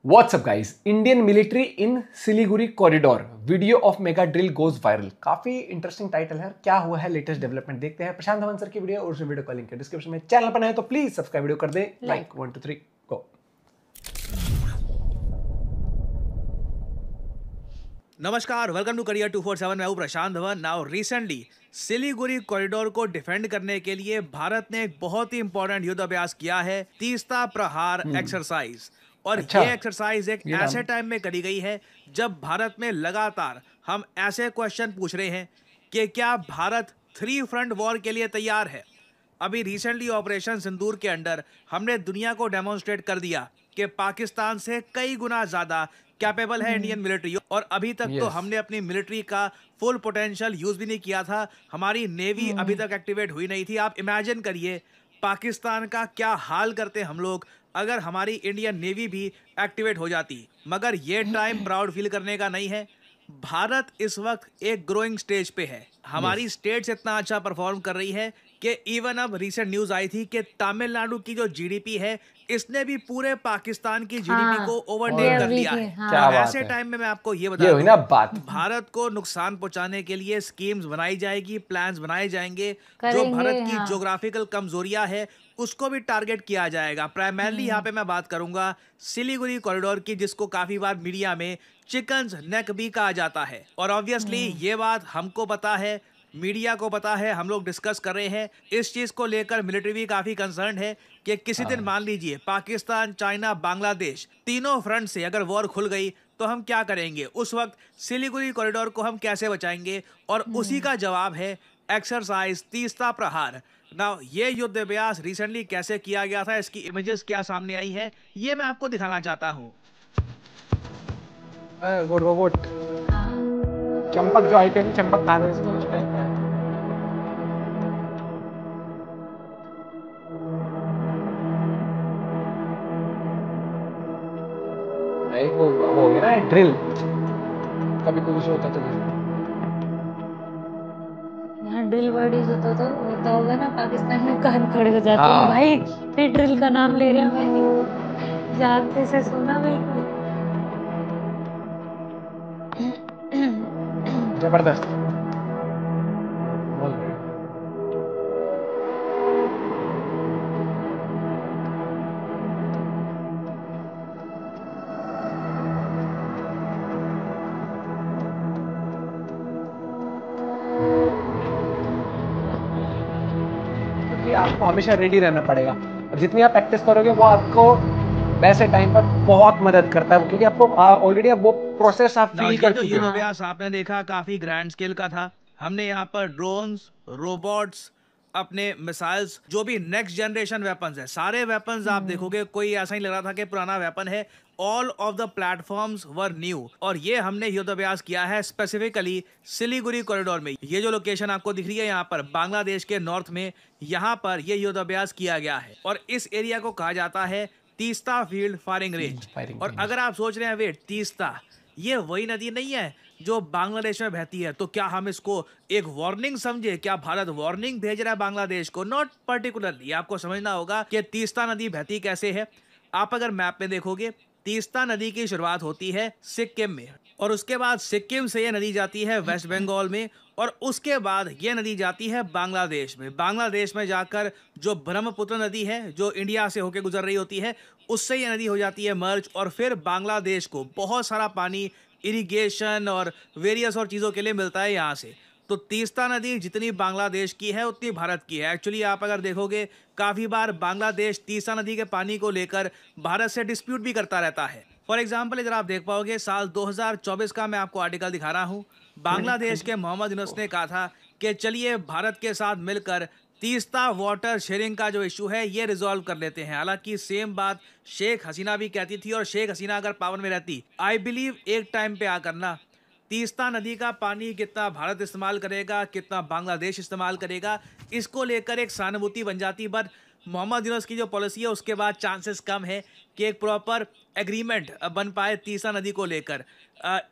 WhatsApp guys, Indian military in Siliguri corridor, video of mega drill goes viral. काफी interesting title है। क्या हुआ है, लेटेस्ट डेवलपमेंट देखते हैं। प्रशांत धवन सर की वीडियो और उस वीडियो का लिंक है डिस्क्रिप्शन में। चैनल पर नए तो प्लीज सब्सक्राइब वीडियो कर दे। लाइक 1 2 3 गो। नमस्कार, वेलकम टू करियर 247। मैं हूं Prashant Dhawan. Now recently Siliguri corridor को डिफेंड करने के लिए भारत ने एक बहुत ही इंपॉर्टेंट युद्ध अभ्यास किया है, तीस्ता प्रहार एक्सरसाइज। और अच्छा, ये एक्सरसाइज एक ये ऐसे नाम टाइम में करी गई है जब भारत में लगातार हम ऐसे क्वेश्चन पूछ रहे हैं कि क्या भारत 3 फ्रंट वॉर के लिए तैयार है। अभी रिसेंटली ऑपरेशन सिंदूर के अंडर हमने दुनिया को डेमोन्स्ट्रेट कर दिया कि पाकिस्तान से कई गुना ज्यादा कैपेबल है इंडियन मिलिट्री। और अभी तक तो यस हमने अपनी मिलिट्री का फुल पोटेंशियल यूज भी नहीं किया था। हमारी नेवी अभी तक एक्टिवेट हुई नहीं थी। आप इमेजिन करिए पाकिस्तान का क्या हाल करते हम लोग अगर हमारी इंडियन नेवी भी एक्टिवेट हो जाती। मगर ये टाइम प्राउड फील करने का नहीं है। भारत इस वक्त एक ग्रोइंग स्टेज पे है। हमारी यस स्टेट्स इतना अच्छा परफॉर्म कर रही है कि इवन अब रीसेंट न्यूज आई थी कि तमिलनाडु की जो जीडीपी है इसने भी पूरे पाकिस्तान की जीडीपी को ओवरटेक कर लिया है। क्या तो बात ऐसे है। टाइम में मैं आपको ये ये बता हुई दूं, ना बात। भारत को नुकसान पहुंचाने के लिए स्कीम्स बनाई जाएगी, प्लान्स बनाए जाएंगे। जो करेंगे, भारत की हाँ। ज्योग्राफिकल कमजोरियां है उसको भी टारगेट किया जाएगा। प्राइमरली यहाँ पे मैं बात करूंगा सिलीगुड़ी कॉरिडोर की, जिसको काफी बार मीडिया में चिकन्स नेक भी कहा जाता है। और ऑब्वियसली ये बात हमको पता है, मीडिया को पता है, हम लोग डिस्कस कर रहे हैं। इस चीज को लेकर मिलिट्री भी काफी कंसर्न है कि किसी दिन मान लीजिए पाकिस्तान, चाइना, बांग्लादेश तीनों फ्रंट से अगर वॉर खुल गई तो हम क्या करेंगे। उस वक्त सिलीगुड़ी कॉरिडोर को हम कैसे बचाएंगे। और उसी का जवाब है एक्सरसाइज तीस्ता प्रहार। नाउ ये युद्ध अभ्यास रिसेंटली कैसे किया गया था, इसकी इमेजेस क्या सामने आई है, ये मैं आपको दिखाना चाहता हूँ। Good good. चंपक जो आइटम चंपक खाने से कुछ है। नहीं, वो हो गया ना ड्रिल। कभी कुछ होता तो यहाँ ड्रिल बॉडीज होता होगा ना, पाकिस्तान में कान खड़े हो जाते हैं। हाँ। भाई ये ड्रिल का नाम ले रहा मैं जानते से सुना बिल्कुल। जबरदस्त बोल रहे हो। क्योंकि आपको हमेशा रेडी रहना पड़ेगा और जितनी आप प्रैक्टिस करोगे वो आपको वैसे टाइम पर बहुत मदद करता है, क्योंकि आपको ऑलरेडी अब वो प्रोसेस आप Now, फील ये कर जो चुके युद्ध हो। अभ्यास आपने देखा काफी ग्रैंड स्केल का था। हमने यहाँ पर ड्रोन्स, रोबोट्स, अपने मिसाइल्स, जो भी नेक्स्ट जनरेशन वेपन्स है, सारे वेपन्स आप देखोगे कोई ऐसा ही लग रहा था कि पुराना वेपन है। All of the platforms were new. और ये हमने युद्ध अभ्यास किया है स्पेसिफिकली सिलीगुड़ी कॉरिडोर में। ये जो लोकेशन आपको दिख रही है यहाँ पर बांग्लादेश के नॉर्थ में, यहाँ पर ये युद्ध अभ्यास किया गया है। और इस एरिया को कहा जाता है तीस्ता फील्ड फायरिंग रेंज। और अगर आप सोच रहे हैं वेट, तीस्ता ये वही नदी नहीं है जो बांग्लादेश में बहती है, तो क्या हम इसको एक वार्निंग समझे? क्या भारत वार्निंग भेज रहा है बांग्लादेश को? Not particularly. आपको समझना होगा कि तीस्ता नदी बहती कैसे है। आप अगर मैप में देखोगे, तीस्ता नदी की शुरुआत होती है सिक्किम में, और उसके बाद सिक्किम से यह नदी जाती है वेस्ट बंगाल में, और उसके बाद यह नदी जाती है बांग्लादेश में। बांग्लादेश में जाकर जो ब्रह्मपुत्र नदी है, जो इंडिया से होकर गुजर रही होती है, उससे यह नदी हो जाती है मर्ज। और फिर बांग्लादेश को बहुत सारा पानी इरिगेशन और वेरियस और चीज़ों के लिए मिलता है यहाँ से। तो तीस्ता नदी जितनी बांग्लादेश की है उतनी भारत की है। एक्चुअली आप अगर देखोगे काफ़ी बार बांग्लादेश तीस्ता नदी के पानी को लेकर भारत से डिस्प्यूट भी करता रहता है। फॉर एग्जाम्पल इधर आप देख पाओगे साल 2024 का मैं आपको आर्टिकल दिखा रहा हूँ। बांग्लादेश के मोहम्मद यूनुस ने कहा था कि चलिए भारत के साथ मिलकर तीस्ता वाटर शेयरिंग का जो इशू है ये रिजॉल्व कर लेते हैं। हालांकि सेम बात शेख हसीना भी कहती थी, और शेख हसीना अगर पावर में रहती, आई बिलीव एक टाइम पे आकर ना तीस्ता नदी का पानी कितना भारत इस्तेमाल करेगा, कितना बांग्लादेश इस्तेमाल करेगा, इसको लेकर एक सहानुभूति बन जाती। बट मोहम्मद यूनुस की जो पॉलिसी है उसके बाद चांसेस कम है कि एक प्रॉपर एग्रीमेंट बन पाए तीस्ता नदी को लेकर।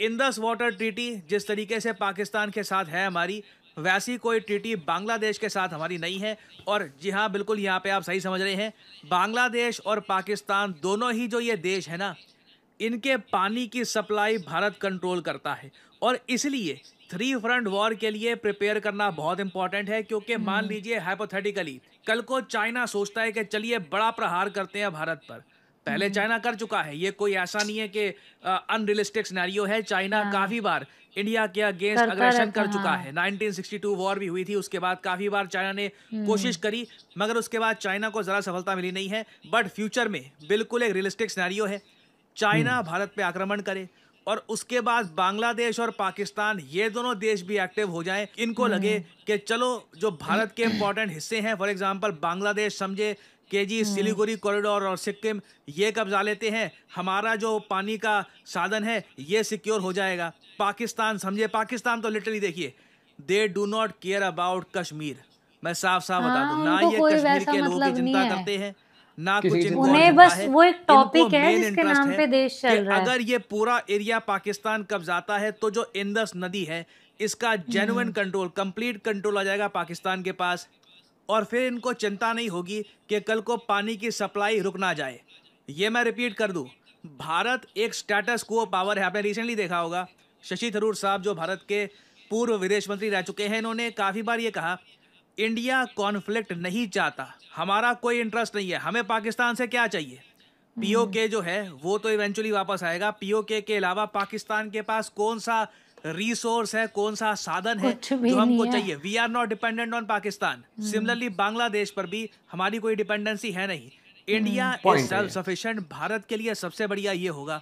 इंडस वाटर ट्रीटी जिस तरीके से पाकिस्तान के साथ है हमारी, वैसी कोई ट्रीटी बांग्लादेश के साथ हमारी नहीं है। और जी हाँ, बिल्कुल यहाँ पे आप सही समझ रहे हैं, बांग्लादेश और पाकिस्तान दोनों ही जो ये देश है ना, इनके पानी की सप्लाई भारत कंट्रोल करता है और इसलिए 3 फ्रंट वॉर के लिए प्रिपेयर करना बहुत इंपॉर्टेंट है। क्योंकि मान लीजिए हाइपोथेटिकली कल को चाइना सोचता है कि चलिए बड़ा प्रहार करते हैं भारत पर। पहले चाइना कर चुका है, ये कोई ऐसा नहीं है कि अनरियलिस्टिक सिनेरियो है। चाइना काफी बार इंडिया के अगेंस्ट अग्रेशन कर चुका है। 1962 वॉर भी हुई थी, उसके बाद काफी बार चाइना ने कोशिश करी, मगर उसके बाद चाइना को जरा सफलता मिली नहीं है। बट फ्यूचर में बिल्कुल एक रियलिस्टिक सिनेरियो है, चाइना भारत पे आक्रमण करे और उसके बाद बांग्लादेश और पाकिस्तान ये दोनों देश भी एक्टिव हो जाएं। इनको लगे कि चलो जो भारत के इंपॉर्टेंट हिस्से हैं, फॉर एग्जांपल बांग्लादेश समझे कि जी सिलीगुड़ी कॉरिडोर और सिक्किम ये कब्जा लेते हैं, हमारा जो पानी का साधन है ये सिक्योर हो जाएगा। पाकिस्तान समझे, पाकिस्तान तो लिटरली देखिए they do not care about Kashmir. मैं साफ साफ बता दूं, ना ये कश्मीर के लोगों की चिंता करते हैं ना कुछ इनको उन्हें बस वो एक टॉपिक है जिसके नाम पे देश चल रहा है। अगर ये पूरा एरिया पाकिस्तान कब्जाता है तो जो इंदस नदी है इसका जेन्युइन कंट्रोल, कंप्लीट कंट्रोल आ जाएगा पाकिस्तान के पास और फिर इनको चिंता नहीं होगी कि कल को पानी की सप्लाई रुक ना जाए। ये मैं रिपीट कर दूं, भारत एक स्टेटस क्वो पावर है। आपने रिसेंटली देखा होगा शशि थरूर साहब जो भारत के पूर्व विदेश मंत्री रह चुके हैं, इन्होंने काफी बार ये कहा इंडिया कॉन्फ्लिक्ट नहीं चाहता, हमारा कोई इंटरेस्ट नहीं है, हमें पाकिस्तान से क्या चाहिए। पीओके जो है वो तो इवेंचुअली वापस आएगा। पीओके के अलावा पाकिस्तान के पास कौन सा रिसोर्स है, कौन सा साधन है जो हमको चाहिए। We are not dependent on Pakistan. Similarly Bangladesh पर भी हमारी कोई डिपेंडेंसी है नहीं। India is self sufficient. Bharat के लिए सबसे बढ़िया ये होगा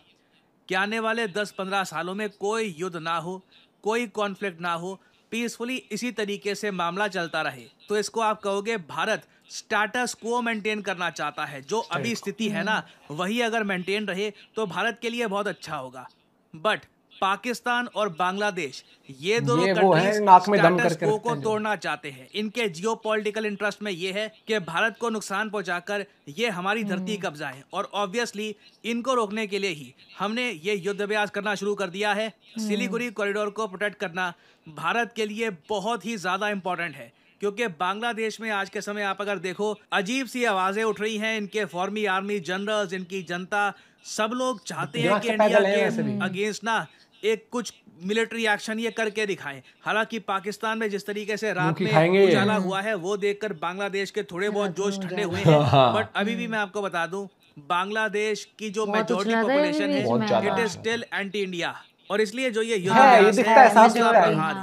कि आने वाले 10-15 सालों में कोई युद्ध ना हो, कोई कॉन्फ्लिक्ट ना हो, पीसफुली इसी तरीके से मामला चलता रहे। तो इसको आप कहोगे भारत स्टेटस क्वो मेंटेन करना चाहता है। जो अभी स्थिति है ना वही अगर मेंटेन रहे तो भारत के लिए बहुत अच्छा होगा। बट पाकिस्तान और बांग्लादेश ये दोनों कंट्रीज स्टेटस क्वो को तोड़ना चाहते हैं। इनके जियोपॉलिटिकल इंटरेस्ट में ये है कि भारत को नुकसान पहुंचाकर ये हमारी धरती कब्जाएं और ऑब्वियसली इनको रोकने के लिए ही हमने ये युद्ध अभ्यास करना शुरू कर दिया है। सिलीगुड़ी कॉरिडोर को प्रोटेक्ट करना भारत के लिए बहुत ही ज्यादा इंपॉर्टेंट है क्योंकि बांग्लादेश में आज के समय आप अगर देखो अजीब सी आवाजें उठ रही हैं। इनके फॉर्मी आर्मी जनरल्स, इनकी जनता, सब लोग चाहते हैं कि इंडिया के अगेंस्ट ना एक कुछ मिलिट्री एक्शन ये करके दिखाएं। हालांकि पाकिस्तान में जिस तरीके से रात में उजाला हुआ है वो देखकर बांग्लादेश के थोड़े बहुत जोश ठंडे हुए हैं। बट अभी भी मैं आपको बता दूं बांग्लादेश की जो मेजॉरिटी पॉपुलेशन है it is still anti India और इसलिए जो ये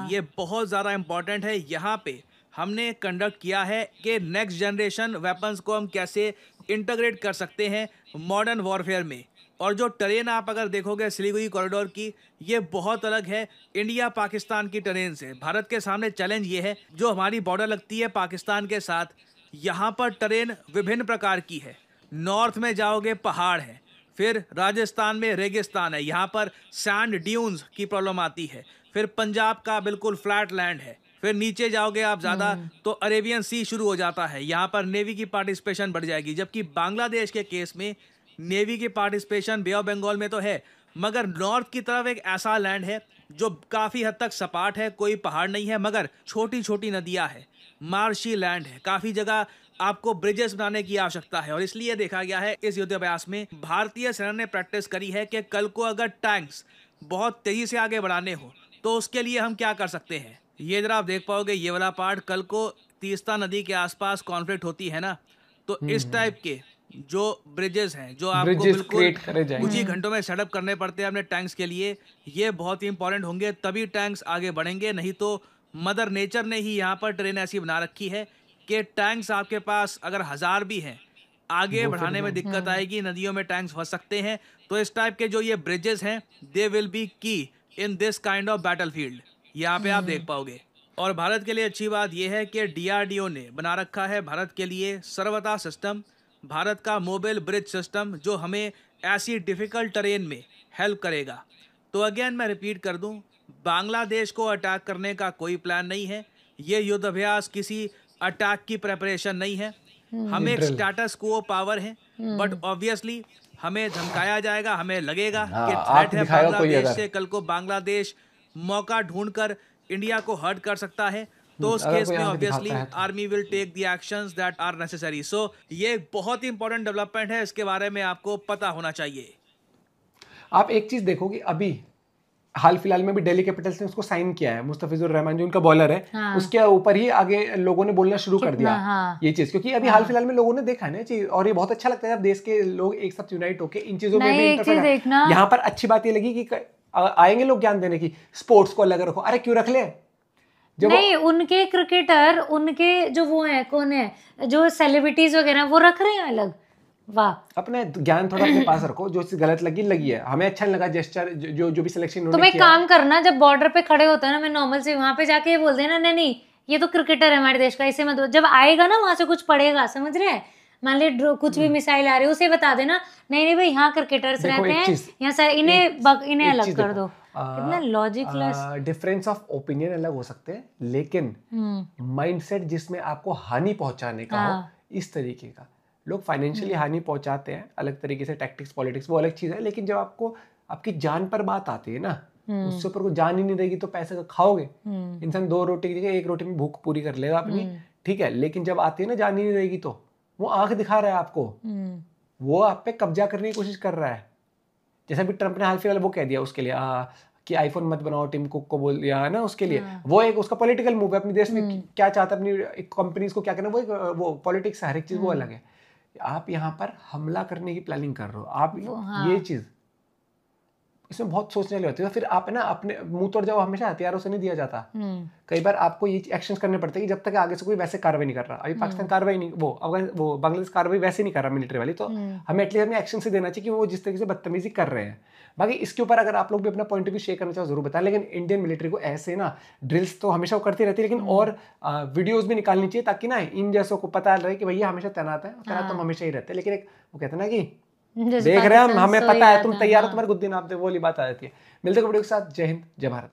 ये बहुत ज्यादा इंपॉर्टेंट है। यहाँ पे हमने कंडक्ट किया है कि नेक्स्ट जनरेशन वेपन्स को हम कैसे इंटीग्रेट कर सकते हैं मॉडर्न वॉरफेयर में। और जो टरेन आप अगर देखोगे सिलीगुड़ी कॉरिडोर की ये बहुत अलग है इंडिया पाकिस्तान की टरेन से। भारत के सामने चैलेंज ये है जो हमारी बॉर्डर लगती है पाकिस्तान के साथ, यहाँ पर टरेन विभिन्न प्रकार की है। नॉर्थ में जाओगे पहाड़ है, फिर राजस्थान में रेगिस्तान है, यहाँ पर सैंड ड्यून्स की प्रॉब्लम आती है, फिर पंजाब का बिल्कुल फ्लैट लैंड है, फिर नीचे जाओगे आप ज्यादा तो अरेबियन सी शुरू हो जाता है। यहाँ पर नेवी की पार्टिसिपेशन बढ़ जाएगी। जबकि बांग्लादेश के केस में नेवी की पार्टिसिपेशन बे ऑफ बंगाल में तो है मगर नॉर्थ की तरफ एक ऐसा लैंड है जो काफी हद तक सपाट है, कोई पहाड़ नहीं है मगर छोटी छोटी नदियां है, मार्शी लैंड है, काफी जगह आपको ब्रिजेस बनाने की आवश्यकता है। और इसलिए देखा गया है इस युद्धाभ्यास में भारतीय सेना ने प्रैक्टिस करी है कि कल को अगर टैंक्स बहुत तेजी से आगे बढ़ाने हो तो उसके लिए हम क्या कर सकते हैं। ये जरा आप देख पाओगे ये वाला पार्ट, कल को तीस्ता नदी के आसपास कॉन्फ्लिक्ट होती है ना तो इस टाइप के जो ब्रिजेस हैं जो आपको बिल्कुल कुछ ही घंटों में सेटअप करने पड़ते हैं अपने टैंक्स के लिए, ये बहुत ही इंपॉर्टेंट होंगे तभी टैंक्स आगे बढ़ेंगे। नहीं तो मदर नेचर ने ही यहाँ पर ट्रेन ऐसी बना रखी है कि टैंक्स आपके पास अगर 1000 भी हैं आगे बढ़ाने में दिक्कत आएगी, नदियों में टैंक्स फंस सकते हैं। तो इस टाइप के जो ये ब्रिजेस हैं दे विल बी की in this kind of battlefield, यहाँ पे आप देख पाओगे। और भारत के लिए अच्छी बात यह है कि DRDO ने बना रखा है भारत के लिए सर्वता सिस्टम, भारत का मोबाइल ब्रिज सिस्टम जो हमें ऐसी डिफिकल्ट टरेन में हेल्प करेगा। तो अगेन मैं रिपीट कर दूं, बांग्लादेश को अटैक करने का कोई प्लान नहीं है, ये युद्ध अभ्यास किसी अटैक की प्रेपरेशन नहीं है। हम एक स्टेटस क्वो पावर है बट ऑब्वियसली हमें धमकाया जाएगा, हमें लगेगा कि थ्रेट है बांग्लादेश से, कल को बांग्लादेश मौका ढूंढकर इंडिया को हर्ट कर सकता है तो उस केस में obviously army will take the actions that are necessary. So ये बहुत ही इंपॉर्टेंट डेवलपमेंट है, इसके बारे में आपको पता होना चाहिए। आप एक चीज देखो कि अभी हाल फिलहाल में भी दिल्ली कैपिटल्स ने उसको साइन किया है, मुस्तफिजुर रहमान जो उनका बॉलर है, हाँ। उसके ऊपर ही आगे लोगों ने बोलना शुरू कर दिया हाँ। ये चीज, क्योंकि अभी हाल फिलहाल में लोगों ने देखा है ना चीज, और ये बहुत अच्छा लगता है जब देश के लोग एक साथ यूनाइट होकर इन चीजों में भी एक चीज देखना, यहाँ पर अच्छी बात ये लगी कि आएंगे लोग ज्ञान देने की, स्पोर्ट्स को अलग रखो, अरे क्यों रख ले, नहीं उनके क्रिकेटर, उनके जो वो है, कौन है जो सेलिब्रिटीज वगैरह वो रख रहे हैं अलग, वाह। अपने ज्ञान थोड़ा अपने पास रखो, जो चीज गलत लगी है, हमें अच्छा नहीं लगा जेस्चर जो भी सिलेक्शन तुम उन्होंने एक किया। काम करना, जब बॉर्डर पे खड़े होता है ना, मैं नॉर्मल से वहां पे जाके ये बोल देना, नहीं नहीं ये तो क्रिकेटर है हमारे देश का, इसे मत, जब आएगा ना वहां से कुछ पड़ेगा, समझ रहे हैं, मान ले कुछ भी मिसाइल आ रही है, उसे बता देना, नहीं नहीं भाई यहाँ क्रिकेटर्स रहते हैं, यहाँ से इन्हें अलग कर दो। कितना लॉजिकलेस। डिफरेंस ऑफ ओपिनियन अलग हो सकते हैं, लेकिन माइंडसेट जिसमें आपको हानि पहुंचाने का हो, इस तरीके का, लोग फाइनेंशियली हानि पहुंचाते हैं अलग तरीके से, टैक्टिक्स पॉलिटिक्स वो अलग चीज है, लेकिन जब आपको आपकी जान पर बात आती है ना, उससे ऊपर को जान ही नहीं रहेगी तो पैसे का खाओगे। इंसान 2 रोटी की जगह 1 रोटी में भूख पूरी कर लेगा अपनी, ठीक है, लेकिन जब आती है ना जान ही नहीं रहेगी तो वो आंख दिखा रहा है आपको, वो आप पे कब्जा करने की कोशिश कर रहा है। जैसा भी ट्रम्प ने हाल फिलहाल वो कह दिया उसके लिए कि आईफोन मत बनाओ, टिम कुक को बोल दिया है ना उसके लिए, वो एक उसका पॉलिटिकल मूव है, अपने देश में क्या चाहता है, अपनी कंपनीज को क्या करना, वो पॉलिटिक्स है, हर एक चीज वो अलग है। आप यहाँ पर हमला करने की प्लानिंग कर रहे हो आप, ये चीज इसमें बहुत सोचने वाली होती है। फिर आप है ना अपने मुंह तोड़ जाओ, हमेशा हथियारों से नहीं दिया जाता, कई बार आपको ये एक्शंस करने पड़ते हैं कि जब तक आगे से कोई वैसे कार्रवाई नहीं कर रहा। अभी पाकिस्तान कार्रवाई नहीं, वो बांग्लादेश कार्रवाई वैसे नहीं कर रहा मिलिट्री वाली, तो हमें एटलीस्ट हमें एक्शन से देना चाहिए कि वो जिस तरीके से बदतमीजी कर रहे हैं। बाकी इसके ऊपर अगर आप लोग भी अपना पॉइंट ऑफ व्यू शेयर करना चाहो जरूर बताएं, लेकिन इंडियन मिलिट्री को ऐसे ना ड्रिल्स तो हमेशा वो करती रहती है, लेकिन और वीडियोस भी निकालनी चाहिए ताकि ना इन जैसों को पता रहे कि भैया हमेशा तैनात है, तैनात तो हम हमेशा ही रहते हैं, लेकिन एक वो कहते हैं ना कि देख रहे हैं हम, हमें पता है तुम तैयार हो, तुम्हारे गुद्दी नाप दे, वो वाली बात आ जाती है। मिलते हैं वीडियो के साथ, जय हिंद जय भारत।